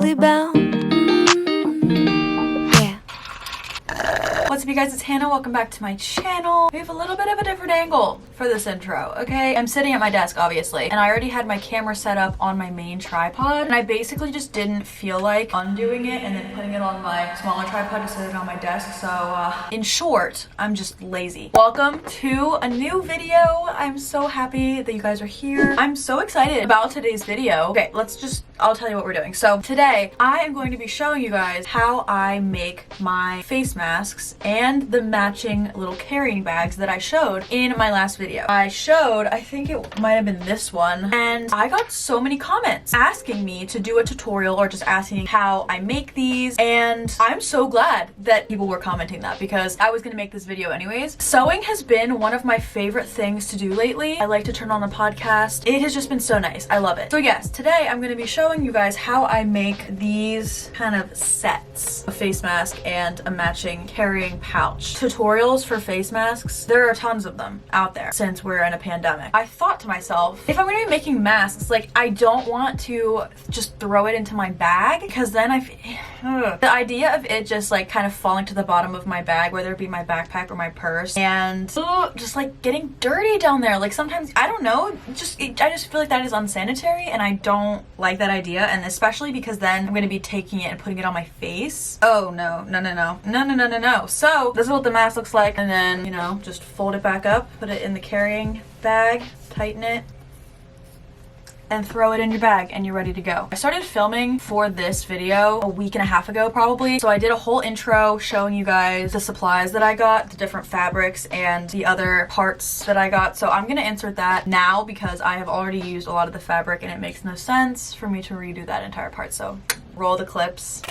magically bound. Yeah. What's up, you guys? It's Hannah. Welcome back to my channel. We have a little bit of a different angle for this intro, okay? I'm sitting at my desk, obviously, and I already had my camera set up on my main tripod, and I basically just didn't feel like undoing it and then putting it on my smaller tripod to set it on my desk. So, in short, I'm just lazy. Welcome to a new video. I'm so happy that you guys are here. I'm so excited about today's video. Okay, I'll tell you what we're doing. So today, I am going to be showing you guys how I make my face masks and the matching little carrying bags that I showed in my last video. I think it might have been this one, and I got so many comments asking me to do a tutorial or just asking how I make these, and I'm so glad that people were commenting that because I was gonna make this video anyways. Sewing has been one of my favorite things to do lately. I like to turn on the podcast. It has just been so nice. I love it. So yes, today I'm gonna be showing you guys how I make these kind of sets, a face mask and a matching carrying pouch. Tutorials for face masks, there are tons of them out there since we're in a pandemic. I thought to myself, if I'm gonna be making masks, like, I don't want to just throw it into my bag because then the idea of it just like kind of falling to the bottom of my bag, whether it be my backpack or my purse, and just like getting dirty down there. Like sometimes, I don't know, I just feel like that is unsanitary and I don't like that idea, and especially because then I'm gonna be taking it and putting it on my face. Oh no. So this is what the mask looks like, and then, you know, just fold it back up, put it in the carrying bag, tighten it, and throw it in your bag, and you're ready to go. I started filming for this video a week and a half ago probably, so I did a whole intro showing you guys the supplies that I got, the different fabrics and the other parts that I got. So I'm gonna insert that now because I have already used a lot of the fabric and it makes no sense for me to redo that entire part. So roll the clips.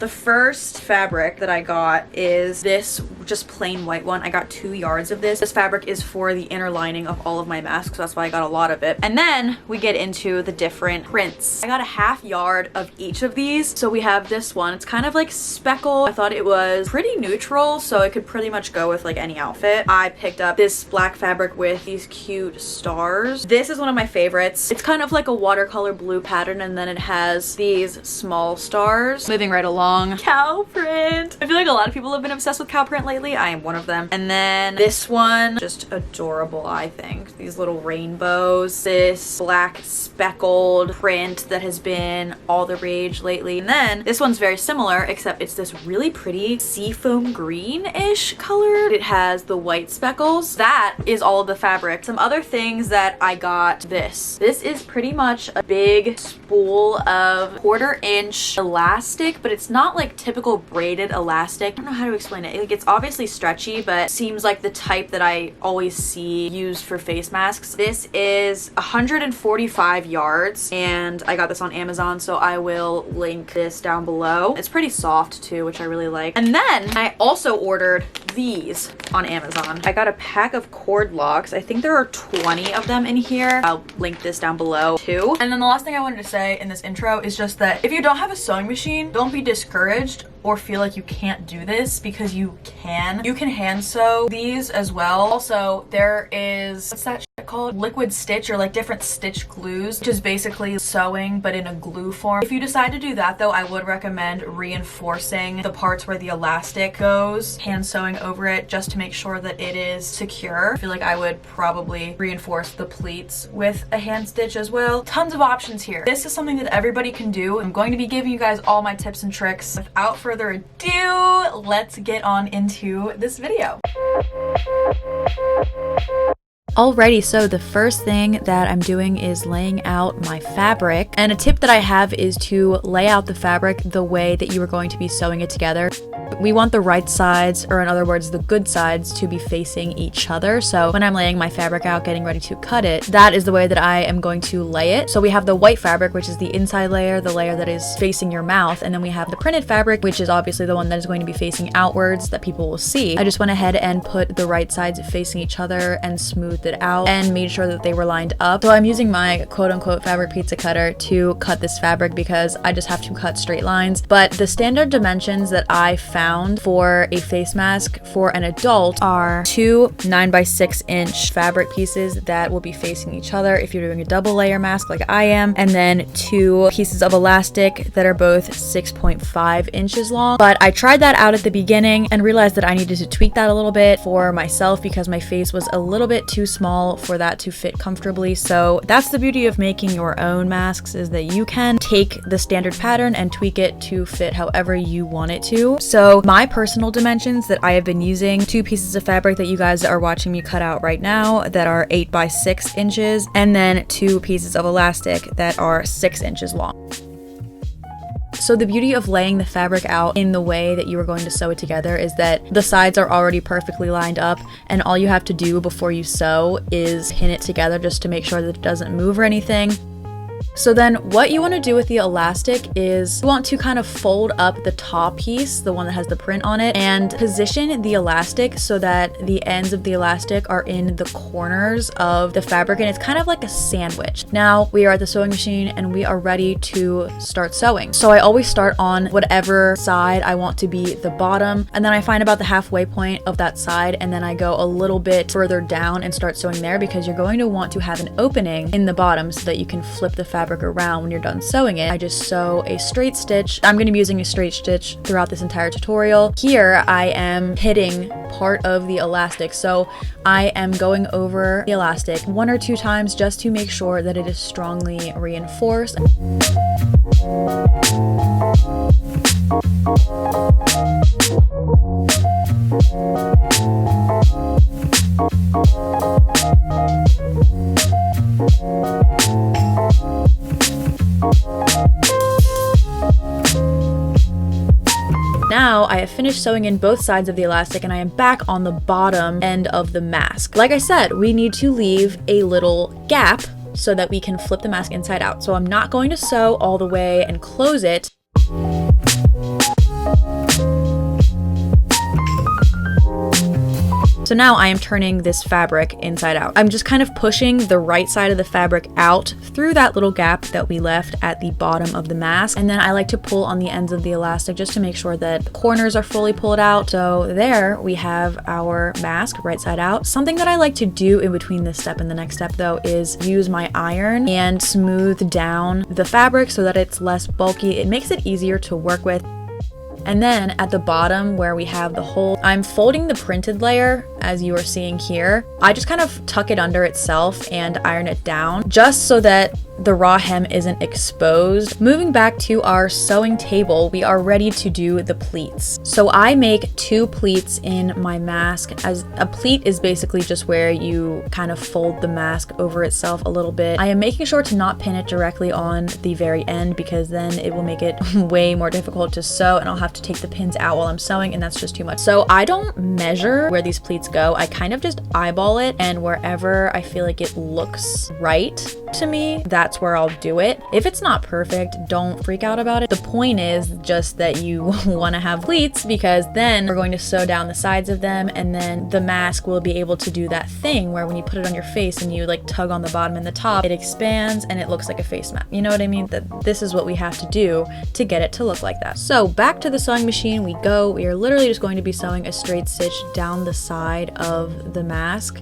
The first fabric that I got is this just plain white one. I got 2 yards of this. This fabric is for the inner lining of all of my masks, so that's why I got a lot of it. And then we get into the different prints. I got a 1/2 yard of each of these. So we have this one. It's kind of like speckled. I thought it was pretty neutral, so it could pretty much go with like any outfit. I picked up this black fabric with these cute stars. This is one of my favorites. It's kind of like a watercolor blue pattern, and then it has these small stars. Moving right along. Cow print. I feel like a lot of people have been obsessed with cow print lately. I am one of them. And then this one, just adorable, I think. These little rainbows. This black speckled print that has been all the rage lately. And then this one's very similar, except it's this really pretty seafoam green-ish color. It has the white speckles. That is all of the fabric. Some other things that I got, this is pretty much a big spool of 1/4 inch elastic, but it's not like typical braided elastic. I don't know how to explain it. Like, it's obviously stretchy, but seems like the type that I always see used for face masks. This is 145 yards, and I got this on Amazon, so I will link this down below. It's pretty soft too, which I really like. And then I also ordered these on Amazon. I got a pack of cord locks. I think there are 20 of them in here. I'll link this down below too. And then the last thing I wanted to say in this intro is just that if you don't have a sewing machine, don't be discouraged or feel like you can't do this, because you can. You can hand sew these as well. Also, there is, what's that shit called? Liquid stitch, or like different stitch glues, which is basically sewing but in a glue form. If you decide to do that though, I would recommend reinforcing the parts where the elastic goes, hand sewing over it just to make sure that it is secure. I feel like I would probably reinforce the pleats with a hand stitch as well. Tons of options here. This is something that everybody can do. I'm going to be giving you guys all my tips and tricks. Without further ado, let's get on into this video. Alrighty, so the first thing that I'm doing is laying out my fabric, and a tip that I have is to lay out the fabric the way that you are going to be sewing it together. We want the right sides, or in other words, the good sides, to be facing each other. So when I'm laying my fabric out, getting ready to cut it, that is the way that I am going to lay it. So we have the white fabric, which is the inside layer, the layer that is facing your mouth, and then we have the printed fabric, which is obviously the one that is going to be facing outwards that people will see. I just went ahead and put the right sides facing each other and smoothed sketched it out and made sure that they were lined up. So I'm using my quote-unquote fabric pizza cutter to cut this fabric because I just have to cut straight lines. But the standard dimensions that I found for a face mask for an adult are 2 9x6" fabric pieces that will be facing each other if you're doing a double layer mask like I am, and then 2 pieces of elastic that are both 6.5 inches long. But I tried that out at the beginning and realized that I needed to tweak that a little bit for myself because my face was a little bit too small for that to fit comfortably. So that's the beauty of making your own masks, is that you can take the standard pattern and tweak it to fit however you want it to. So my personal dimensions that I have been using, 2 pieces of fabric that you guys are watching me cut out right now that are 8x6", and then 2 pieces of elastic that are 6 inches long. So the beauty of laying the fabric out in the way that you are going to sew it together is that the sides are already perfectly lined up, and all you have to do before you sew is pin it together just to make sure that it doesn't move or anything. So then what you want to do with the elastic is you want to kind of fold up the top piece, the one that has the print on it, and position the elastic so that the ends of the elastic are in the corners of the fabric, and it's kind of like a sandwich. Now we are at the sewing machine and we are ready to start sewing. So I always start on whatever side I want to be the bottom, and then I find about the halfway point of that side, and then I go a little bit further down and start sewing there, because you're going to want to have an opening in the bottom so that you can flip the fabric around when you're done sewing it. I just sew a straight stitch. I'm going to be using a straight stitch throughout this entire tutorial. Here I am hitting part of the elastic, so I am going over the elastic 1 or 2 times just to make sure that it is strongly reinforced. Now I have finished sewing in both sides of the elastic and I am back on the bottom end of the mask. Like I said, we need to leave a little gap so that we can flip the mask inside out. So I'm not going to sew all the way and close it. So now I am turning this fabric inside out. I'm just kind of pushing the right side of the fabric out through that little gap that we left at the bottom of the mask. And then I like to pull on the ends of the elastic just to make sure that the corners are fully pulled out. So there we have our mask right side out. Something that I like to do in between this step and the next step though is use my iron and smooth down the fabric so that it's less bulky. It makes it easier to work with. And then at the bottom where we have the hole, I'm folding the printed layer as you are seeing here. I just kind of tuck it under itself and iron it down just so that the raw hem isn't exposed. Moving back to our sewing table, we are ready to do the pleats. So I make 2 pleats in my mask. As a pleat is basically just where you kind of fold the mask over itself a little bit. I am making sure to not pin it directly on the very end because then it will make it way more difficult to sew and I'll have to take the pins out while I'm sewing and that's just too much. So I don't measure where these pleats go. I kind of just eyeball it, and wherever I feel like it looks right to me, that's where I'll do it. If it's not perfect, don't freak out about it. The point is just that you want to have pleats because then we're going to sew down the sides of them, and then the mask will be able to do that thing where when you put it on your face and you like tug on the bottom and the top, it expands and it looks like a face mask. You know what I mean? That this is what we have to do to get it to look like that. So back to the sewing machine we go. We are literally just going to be sewing a straight stitch down the side of the mask.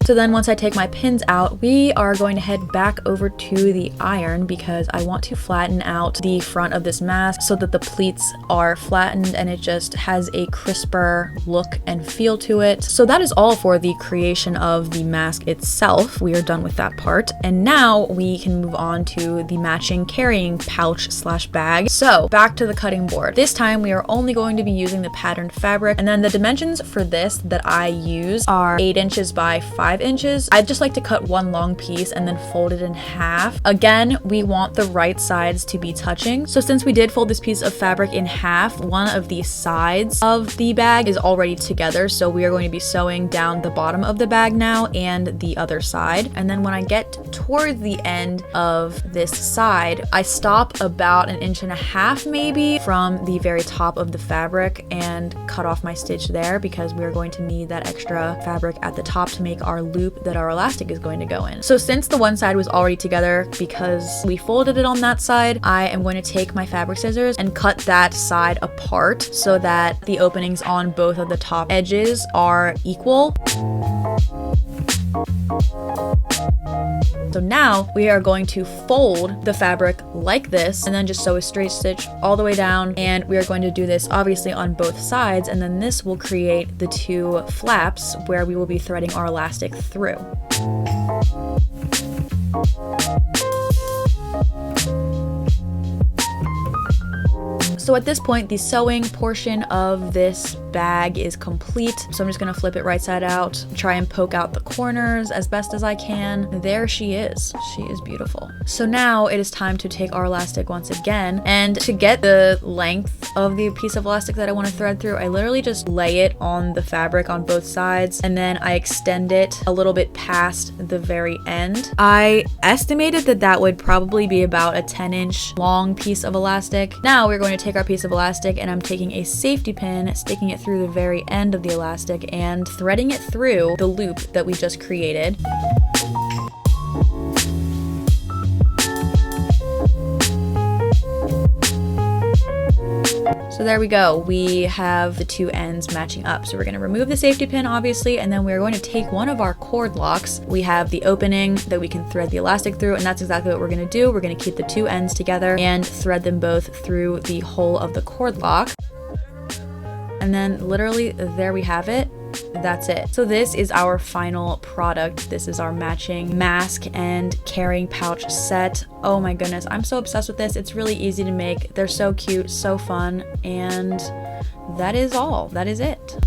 So then once I take my pins out, we are going to head back over to the iron because I want to flatten out the front of this mask so that the pleats are flattened and it just has a crisper look and feel to it. So that is all for the creation of the mask itself. We are done with that part. And now we can move on to the matching carrying pouch / bag. So back to the cutting board. This time we are only going to be using the patterned fabric, and then the dimensions for this that I use are 8 inches by 5 5 inches. I'd just like to cut one long piece and then fold it in half. Again, we want the right sides to be touching. So since we did fold this piece of fabric in half, one of the sides of the bag is already together. So we are going to be sewing down the bottom of the bag now and the other side. And then when I get towards the end of this side, I stop about 1.5 inches maybe from the very top of the fabric and cut off my stitch there, because we're going to need that extra fabric at the top to make our loop that our elastic is going to go in. So since the one side was already together, because we folded it on that side, I am going to take my fabric scissors and cut that side apart so that the openings on both of the top edges are equal. So now we are going to fold the fabric like this and then just sew a straight stitch all the way down, and we are going to do this obviously on both sides, and then this will create the 2 flaps where we will be threading our elastic through. So at this point, the sewing portion of this bag is complete. So I'm just gonna flip it right side out, try and poke out the corners as best as I can. There she is. She is beautiful. So now it is time to take our elastic once again, and to get the length of the piece of elastic that I want to thread through, I literally just lay it on the fabric on both sides, and then I extend it a little bit past the very end. I estimated that that would probably be about a 10-inch long piece of elastic. Now we're going to take our piece of elastic, and I'm taking a safety pin, sticking it through the very end of the elastic and threading it through the loop that we just created. So there we go. We have the 2 ends matching up. So we're going to remove the safety pin, obviously, and then we're going to take one of our cord locks. We have the opening that we can thread the elastic through, and that's exactly what we're going to do. We're going to keep the 2 ends together and thread them both through the hole of the cord lock. And then literally there we have it. That's it. So this is our final product. This is our matching mask and carrying pouch set. Oh my goodness, I'm so obsessed with this. It's really easy to make. They're so cute, so fun, and that is all. That is it.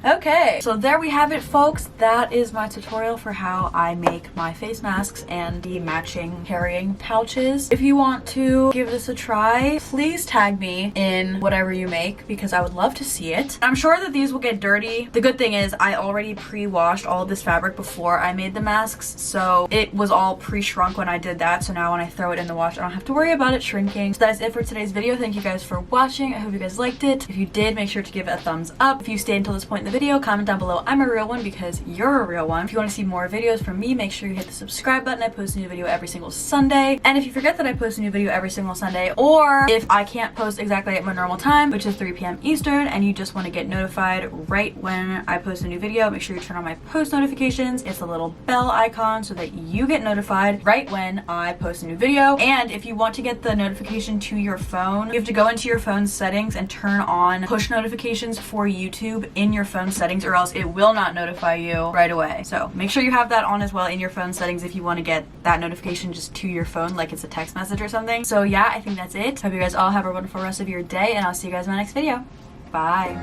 Okay, so there we have it, folks. That is my tutorial for how I make my face masks and the matching carrying pouches. If you want to give this a try, please tag me in whatever you make, because I would love to see it. I'm sure that these will get dirty. The good thing is I already pre-washed all of this fabric before I made the masks, so it was all pre-shrunk when I did that. So now when I throw it in the wash, I don't have to worry about it shrinking. So that's it for today's video. Thank you guys for watching. I hope you guys liked it. If you did, make sure to give it a thumbs up. If you stayed until this point in the video, comment down below I'm a real one, because you're a real one. If you want to see more videos from me, make sure you hit the subscribe button. I post a new video every single Sunday. And if you forget that I post a new video every single Sunday, or if I can't post exactly at my normal time, which is 3 p.m. Eastern, and you just want to get notified right when I post a new video, make sure you turn on my post notifications. It's a little bell icon so that you get notified right when I post a new video. And if you want to get the notification to your phone, you have to go into your phone's settings and turn on push notifications for YouTube in your phone settings, or else it will not notify you right away. So make sure you have that on as well in your phone settings if you want to get that notification just to your phone, like it's a text message or something. So yeah, I think that's it. Hope you guys all have a wonderful rest of your day, and I'll see you guys in my next video. Bye.